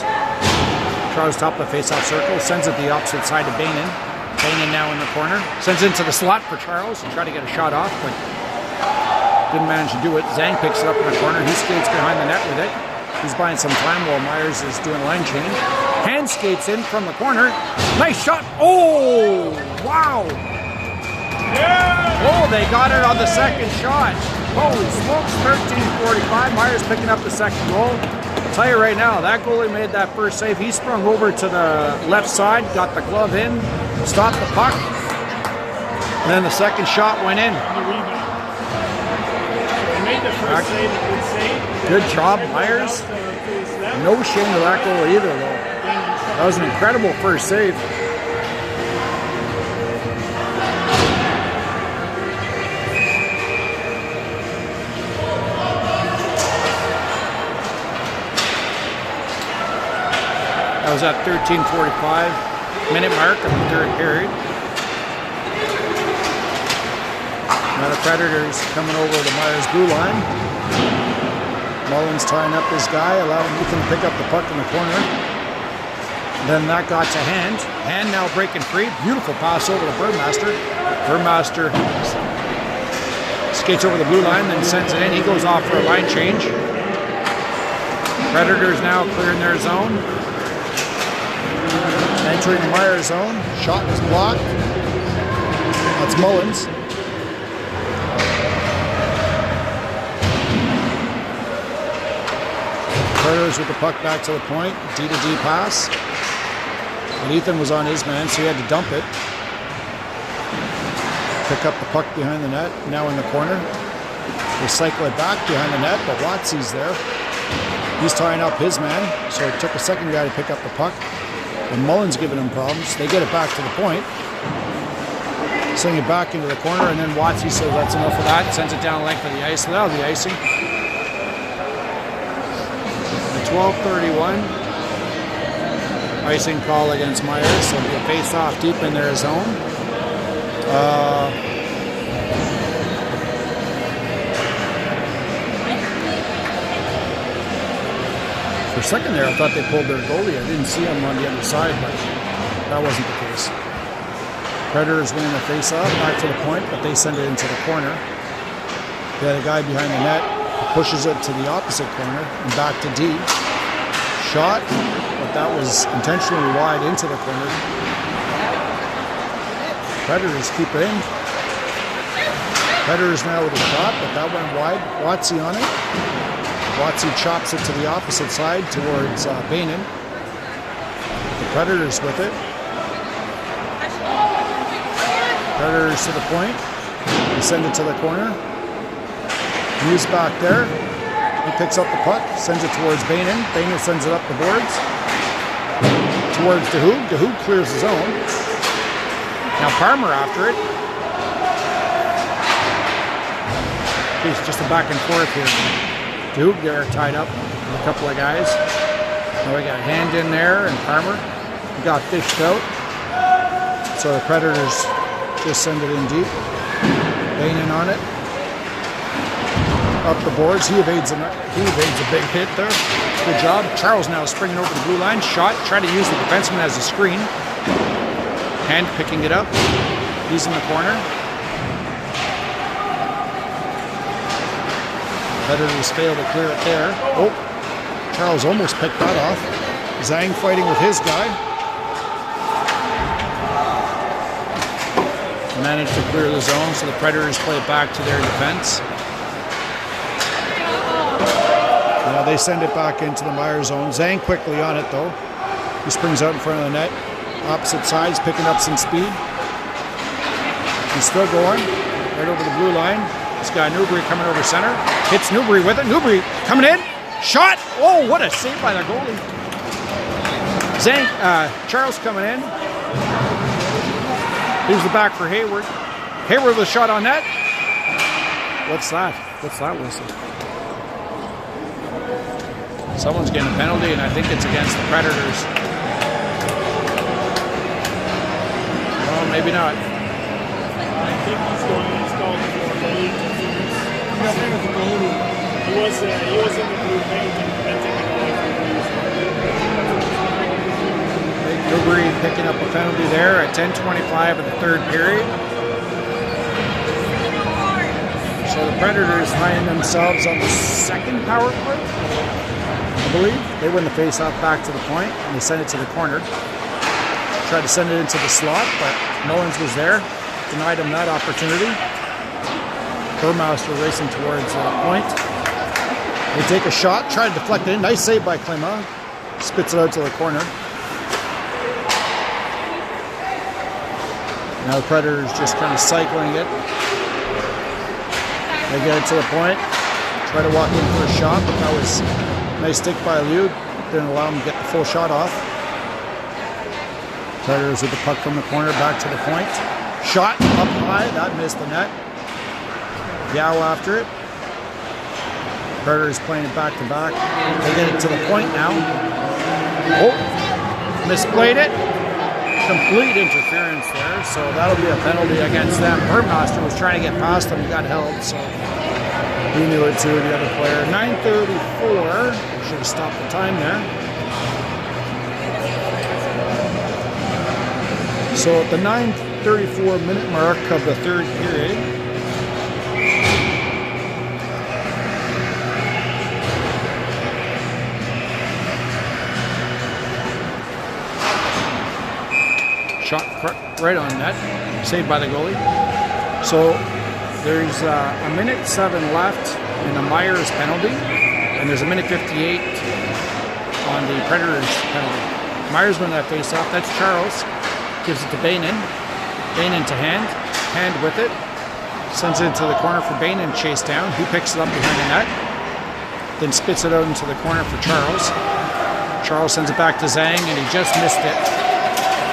Charles top of the face-off circle. Sends it the opposite side to Bainan. Bainan now in the corner. Sends into the slot for Charles. He tried to get a shot off, but didn't manage to do it. Zhang picks it up in the corner. He skates behind the net with it. He's buying some time while Myers is doing a line change. Hand skates in from the corner. Nice shot. Oh, wow. Yeah. Oh, they got it on the second shot. Holy smokes, 13:45. Myers picking up the second goal. I'll tell you right now, that goalie made that first save. He sprung over to the left side, got the glove in, stopped the puck, and then the second shot went in. The first save, a good save. Good job, Myers. No shame to that goal either, though. That was an incredible first save. That was at 13:45 minute mark of the third period. Now the Predators coming over to Myers' blue line. Mullins tying up his guy, allowing Ethan to pick up the puck in the corner. Then that got to Hand. Hand now breaking free. Beautiful pass over to Burmaster. Burmaster skates over the blue line, then sends it in. He goes off for a line change. Predators now clearing their zone. Entering the Myers zone. Shot is blocked. That's Mullins. Predators with the puck back to the point. D-to-D pass. And Ethan was on his man, so he had to dump it. Pick up the puck behind the net. Now in the corner. They cycle it back behind the net, but Watsy's there. He's tying up his man, so it took a second guy to pick up the puck. And Mullins giving him problems. They get it back to the point. Send it back into the corner, and then Watsy says that's enough of that. Sends it down the length of the ice. So that'll be icing. 12:31. Icing call against Myers. So it'll be a face-off deep in their zone. For a second there, I thought they pulled their goalie. I didn't see him on the other side, but that wasn't the case. Predators winning the face-off, back to the point, but they send it into the corner. They had a guy behind the net who pushes it to the opposite corner and back to D. Shot, but that was intentionally wide into the corner. Predators keep it in. Predators now with a shot, but that went wide. Watsy on it. Watsy chops it to the opposite side towards Bainan. The Predators with it. Predators to the point. They send it to the corner. Muse back there. He picks up the puck, sends it towards Bainan. Bainan sends it up the boards. Towards DeHoog. DeHoog clears his own. Now Parmer after it. It's just a back and forth here. DeHoog there tied up with a couple of guys. Now we got Hand in there and Parmer. He got fished out. So the Predators just send it in deep. Bainan on it. Up the boards. He evades a big hit there. Good job. Charles now springing over the blue line. Shot. Trying to use the defenseman as a screen. Hand picking it up. He's in the corner. Predators fail to clear it there. Oh, Charles almost picked that off. Zhang fighting with his guy. Managed to clear the zone, so the Predators play it back to their defense. Now they send it back into the Meyer zone. Zhang quickly on it though. He springs out in front of the net. Opposite sides, picking up some speed. He's still going. Right over the blue line. This guy Newbury coming over center. Hits Newbury with it. Newbury coming in. Shot! Oh, what a save by the goalie. Zhang, Charles coming in. Here's the back for Hayward. Hayward with a shot on net. What's that? What's that whistle? Someone's getting a penalty, and I think it's against the Predators. Well, maybe not. I think he's going to install the goalie. He was in the blue paint and preventing the goalie from doing his work. Newbury picking up a penalty there at 10:25 of the third period. So the Predators find themselves on the second power play, I believe. They win the face-off back to the point, and they send it to the corner. Tried to send it into the slot, but Mullins was there. Denied him that opportunity. Burmeister racing towards the point. They take a shot, try to deflect it in. Nice save by Clément. Spits it out to the corner. Now the Predators just kind of cycling it. They get it to the point. Try to walk in for a shot, but that was a nice stick by Liu. Didn't allow him to get the full shot off. Predators with the puck from the corner back to the point. Shot up high, that missed the net. Yao after it. Predators playing it back to back. They get it to the point now. Oh, misplayed it. Complete interference there, so that'll be a penalty against them. Burmeister was trying to get past him, he got held, so he knew it too, the other player. 9:34, should have stopped the time there. So at the 9:34 minute mark of the third period, shot right on net, saved by the goalie. So there's a minute 7 left in the Myers penalty, and there's a minute 58 on the Predators penalty. Myers won that face-off. That's Charles. Gives it to Bainan. Bainan to Hand. Hand with it. Sends it into the corner for Bainan, chased down. He picks it up behind the net. Then spits it out into the corner for Charles. Charles sends it back to Zhang, and he just missed it.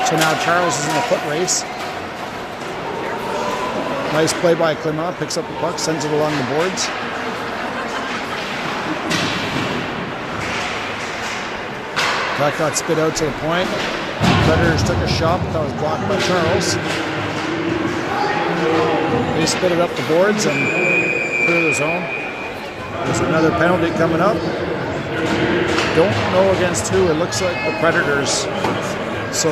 So now Charles is in a foot race. Nice play by Clément. Picks up the puck, sends it along the boards. That got spit out to the point. Predators took a shot, but that was blocked by Charles. They spit it up the boards and clear the zone. There's another penalty coming up. Don't know against who. It looks like the Predators. So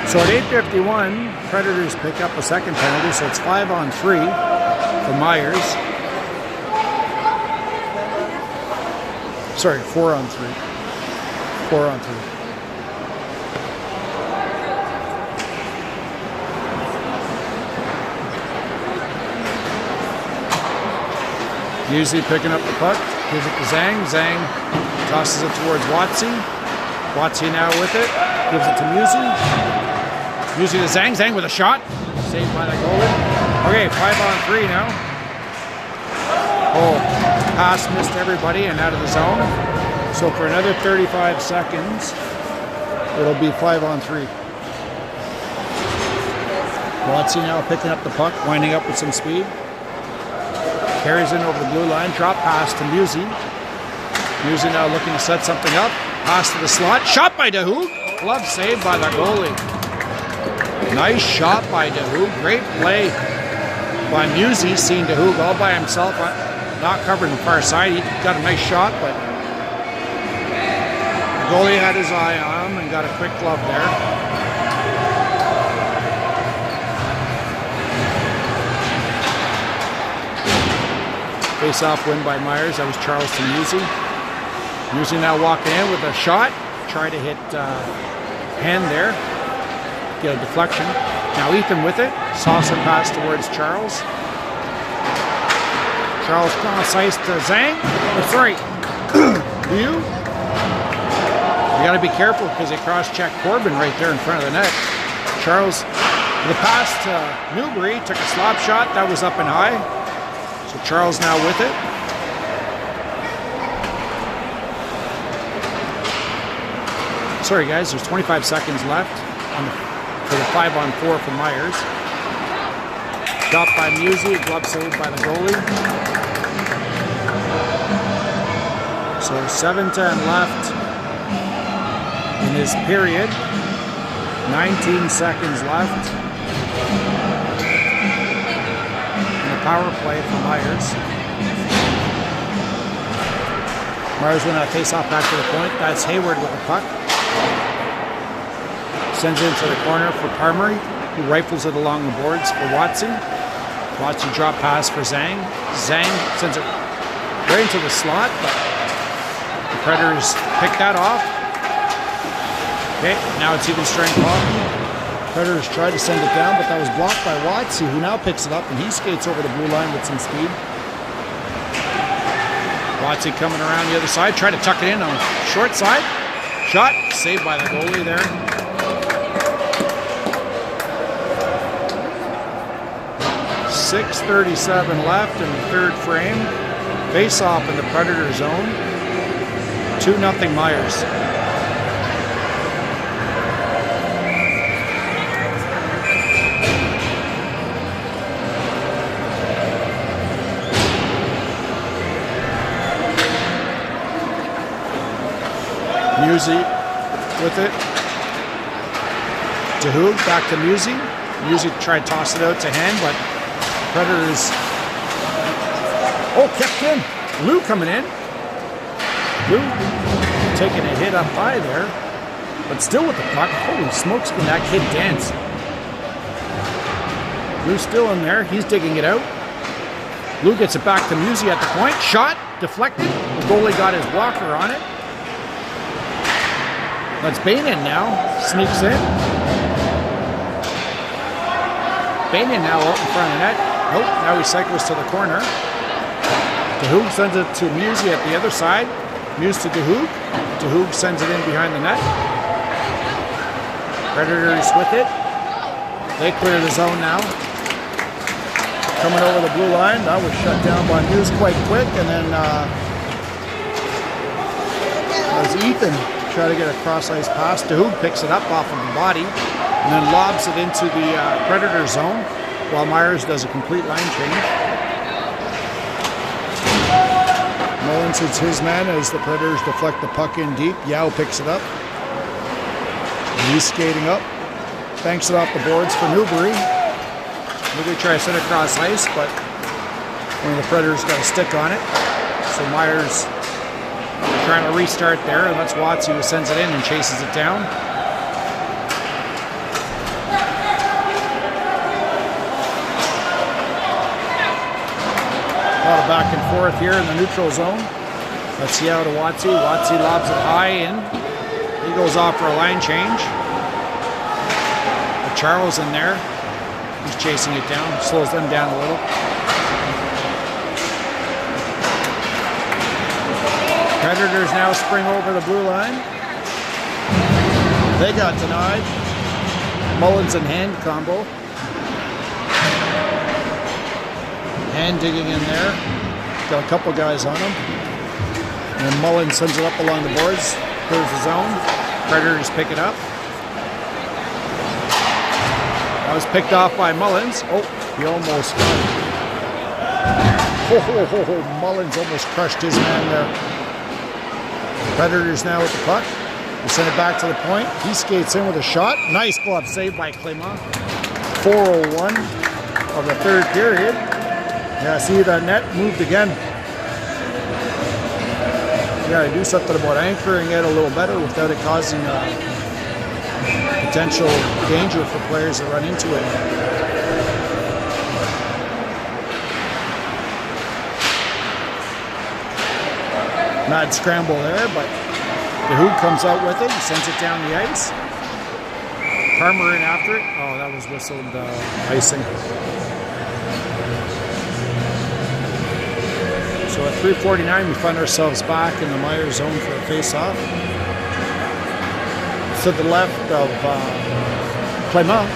So at 8:51, Predators pick up a second penalty, so it's 5-on-3 for Myers. Sorry, 4-on-3. 4-on-3. Usually picking up the puck, gives it to Zhang. Zhang tosses it towards Watsy. Watsy now with it, gives it to Musi. Musi to Zhang. Zhang with a shot. Saved by the goalie. Okay, 5-on-3 now. Oh, pass missed everybody and out of the zone. So for another 35 seconds, it'll be 5-on-3. Watsy now picking up the puck, winding up with some speed. Carries in over the blue line, drop pass to Musi. Musi now looking to set something up. Pass to the slot, shot by DeHoog. Glove saved by the goalie. Nice shot by DeHoog, great play by Musi, seen DeHoog all by himself, not covering the far side. He got a nice shot, but the goalie had his eye on him and got a quick glove there. Face-off win by Myers. That was Charles to Musi. Musi now walking in with a shot. Try to hit hand there. Get a deflection. Now Ethan with it. Saucer pass towards Charles. Charles cross ice to Zhang. Oh, sorry. You got to be careful because they cross-check Corbin right there in front of the net. Charles, the pass to Newbury, took a slap shot. That was up and high. So Charles now with it. Sorry guys, there's 25 seconds left for the 5-on-4 for Myers. Dropped by Musi, glove saved by the goalie. So 7:10 left in this period. 19 seconds left. And a power play for Myers. Myers went on a face-off back to the point. That's Hayward with the puck. Sends it into the corner for Parmery, who rifles it along the boards for Watson. Watson drop pass for Zhang. Zhang sends it right into the slot, but the Predators pick that off. Okay, now it's even strength hockey. Predators tried to send it down, but that was blocked by Watson, who now picks it up, and he skates over the blue line with some speed. Watson coming around the other side, trying to tuck it in on the short side. Shot, saved by the goalie there. 6:37 left in the third frame. Face-off in the Predator zone. 2-0 Myers. Musi with it. DeHoog back to Musi. Musi tried to toss it out to hand, but Predators. Oh, kept in. Lou coming in. Lou taking a hit up high there, but still with the puck. Holy smokes, can that kid dance? Lou's still in there. He's digging it out. Lou gets it back to Musi at the point. Shot, deflected. The goalie got his blocker on it. That's Bainan now. Sneaks in. Bainan now out in front of the net. Nope, now he cycles to the corner. DeHoog sends it to Musi at the other side. Musi to DeHoog. DeHoog sends it in behind the net. Predators with it. They clear the zone now. Coming over the blue line. That was shut down by Musi quite quick. And then as Ethan try to get a cross-ice pass, DeHoog picks it up off of the body and then lobs it into the Predator zone while Myers does a complete line change. Mullins hits his man as the Predators deflect the puck in deep. Yao picks it up. And he's skating up. Banks it off the boards for Newbury. Newbury tries to send it across ice, but one of the Predators got a stick on it. So Myers trying to restart there, and that's Watson who sends it in and chases it down. A lot of back and forth here in the neutral zone. Let's see out to Watson. Watson lobs it high in. He goes off for a line change. But Charles in there. He's chasing it down. Slows them down a little. Predators now spring over the blue line. They got denied. Mullins and Hand combo. Hand digging in there. Got a couple guys on him. And then Mullins sends it up along the boards. Clears the zone. Predators pick it up. That was picked off by Mullins. Oh, he almost got it. Mullins almost crushed his man there. Predators now with the puck. They send it back to the point. He skates in with a shot. Nice glove save by Clément. 4:01. of the third period. Yeah, see the net moved again. Yeah, I do something about anchoring it a little better without it causing potential danger for players that run into it. Mad scramble there, but the Hoog comes out with it. He sends it down the ice. Parmer in after it. Oh, that was whistled icing. So at 3:49, we find ourselves back in the Myers zone for a face-off. To the left of Clement.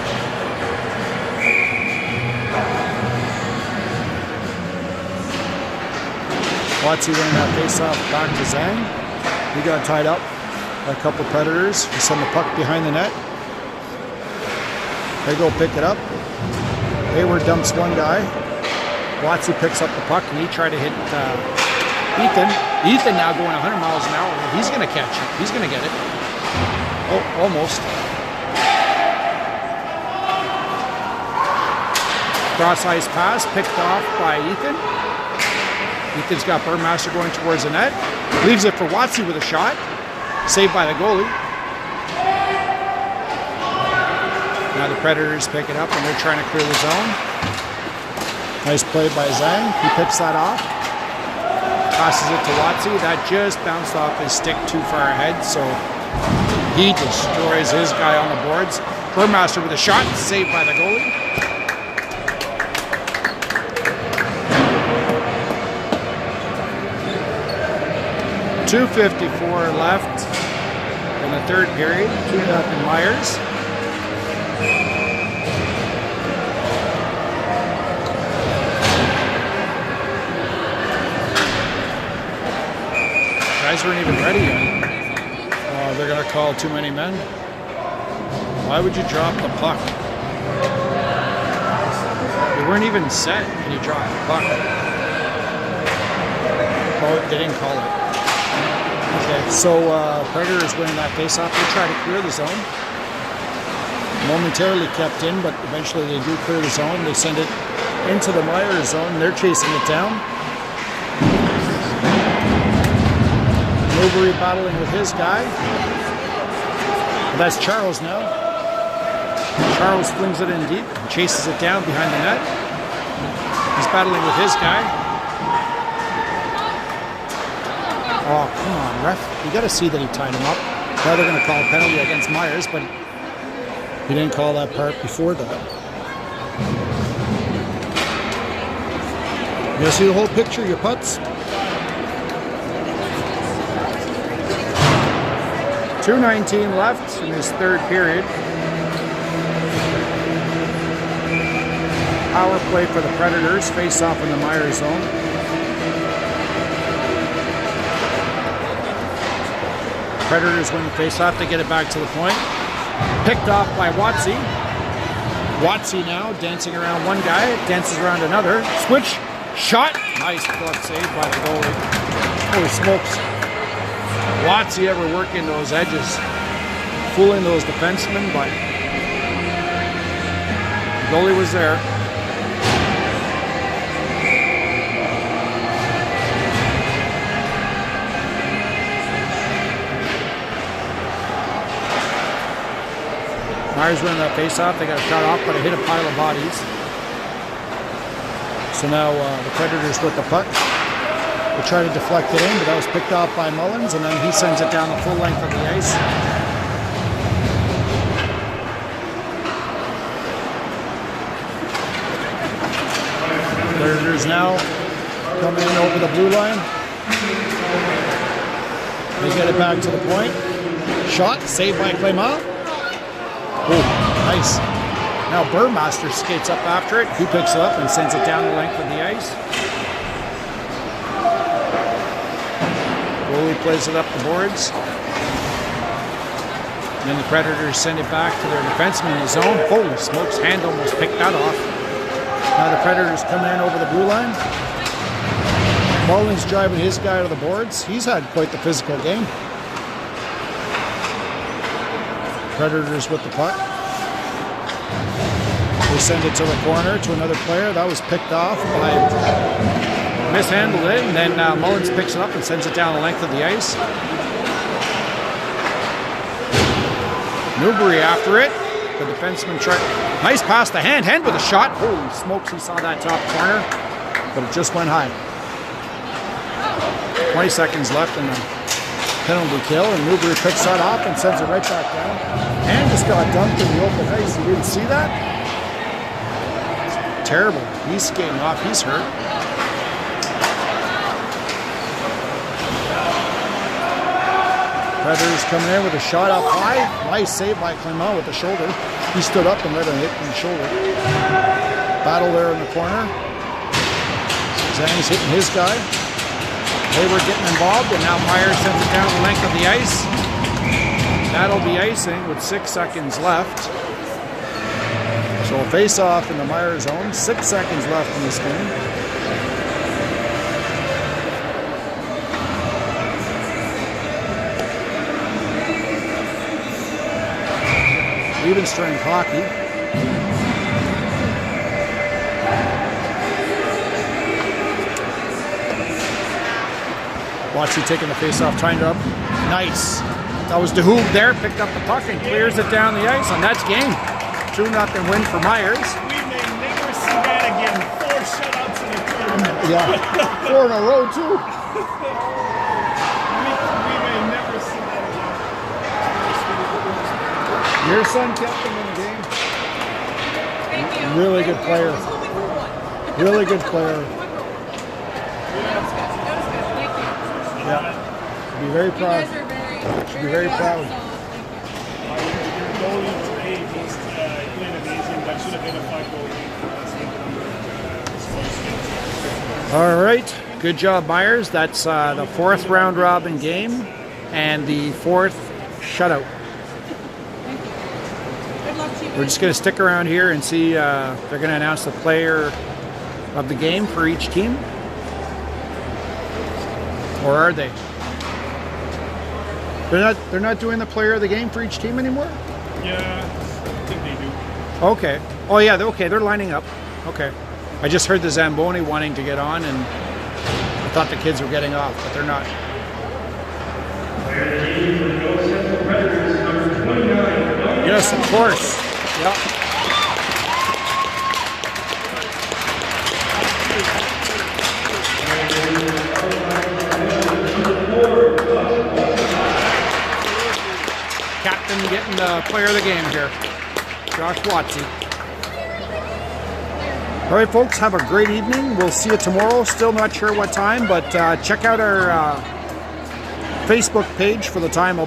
Watsy winning that face-off back to Zhang. He got tied up by a couple Predators. He sent the puck behind the net. They go pick it up. Hayward dumps one guy. Watsy picks up the puck and he tried to hit Ethan. Ethan now going 100 miles an hour. He's going to catch it. He's going to get it. Oh, almost. Cross ice pass picked off by Ethan. Ethan's got Burmaster going towards the net. Leaves it for Watsy with a shot. Saved by the goalie. Now the Predators pick it up and they're trying to clear the zone. Nice play by Zhang. He picks that off. Passes it to Watsy. That just bounced off his stick too far ahead, so he destroys his guy on the boards. Burmaster with a shot, saved by the goalie. .254 left in the third period. 2-0 Myers. Guys weren't even ready yet. They're going to call too many men. Why would you drop the puck? You weren't even set and you dropped the puck. Oh, they didn't call it. Okay, so Predators winning that faceoff. They try to clear the zone. Momentarily kept in, but eventually they do clear the zone. They send it into the Myers zone. They're chasing it down. Newbury battling with his guy. That's Charles now. Charles flings it in deep, chases it down behind the net. He's battling with his guy. Oh, come on, ref. You got to see that he tied him up. Now they're going to call a penalty against Myers, but he didn't call that part before that. You see the whole picture, your putts? 2:19 left in this third period. Power play for the Predators, face off in the Myers zone. Predators win the face off, they get it back to the point. Picked off by Watsy. Watsy now dancing around one guy, dances around another. Switch, shot, nice glove save by the goalie. Holy smokes. Watsy ever working those edges, fooling those defensemen, but the goalie was there. Myers winning that face-off. They got a shot off, but it hit a pile of bodies. So now the Predators with the puck. They try to deflect it in, but that was picked off by Mullins, and then he sends it down the full length of the ice. Predators now come in over the blue line. They get it back to the point. Shot, saved by Clement. Oh, nice. Now Burmaster skates up after it. He picks it up and sends it down the length of the ice. Goalie plays it up the boards. And then the Predators send it back to their defenseman in the zone. Holy smokes, hand almost picked that off. Now the Predators coming in over the blue line. Mullins driving his guy to the boards. He's had quite the physical game. Predators with the puck. They send it to the corner to another player. That was picked off by, mishandled it, and then Mullins picks it up and sends it down the length of the ice. Newbury after it. The defenseman tried. Nice pass to Hand. Hand with a shot. Holy smokes, he saw that top corner, but it just went high. 20 seconds left in the penalty kill, and Newbury picks that up and sends it right back down. Hand just got dumped in the open ice. You didn't see that? Terrible. He's skating off. He's hurt. Predators coming in with a shot up high. Nice save by Clement with the shoulder. He stood up and let him hit in the shoulder. Battle there in the corner. Zhang's hitting his guy. Hayward getting involved, and now Myers sends it down the length of the ice. That'll be icing with 6 seconds left. So a face-off in the Myers zone. 6 seconds left in this game. Even strength hockey. Watsy taking the face-off, tying it up. Nice. That was DeHoog there, picked up the puck and clears it down the ice, and that's game. 2-0 win for Myers. We may never see that again. 4 shutouts in a tournament. Yeah, 4 in a row too. We may never see that again. Your son kept him in the game. Really good player. Really good player. Yeah. Be very proud. Should be very proud. Your goalie today was playing amazing. That should have been a 5-goal game. All right. Good job, Myers. That's the 4th round robin game and the 4th shutout. We're just going to stick around here and see. They're going to announce the player of the game for each team. Or are they? They're not doing the player of the game for each team anymore? Yeah, I think they do. Okay. Oh yeah, okay, they're lining up. Okay. I just heard the Zamboni wanting to get on, and I thought the kids were getting off, but they're not. Yes, of course. Yep. Captain getting the player of the game here. Josh Watsy. All right, folks, have a great evening. We'll see you tomorrow. Still not sure what time, but check out our Facebook page for the time.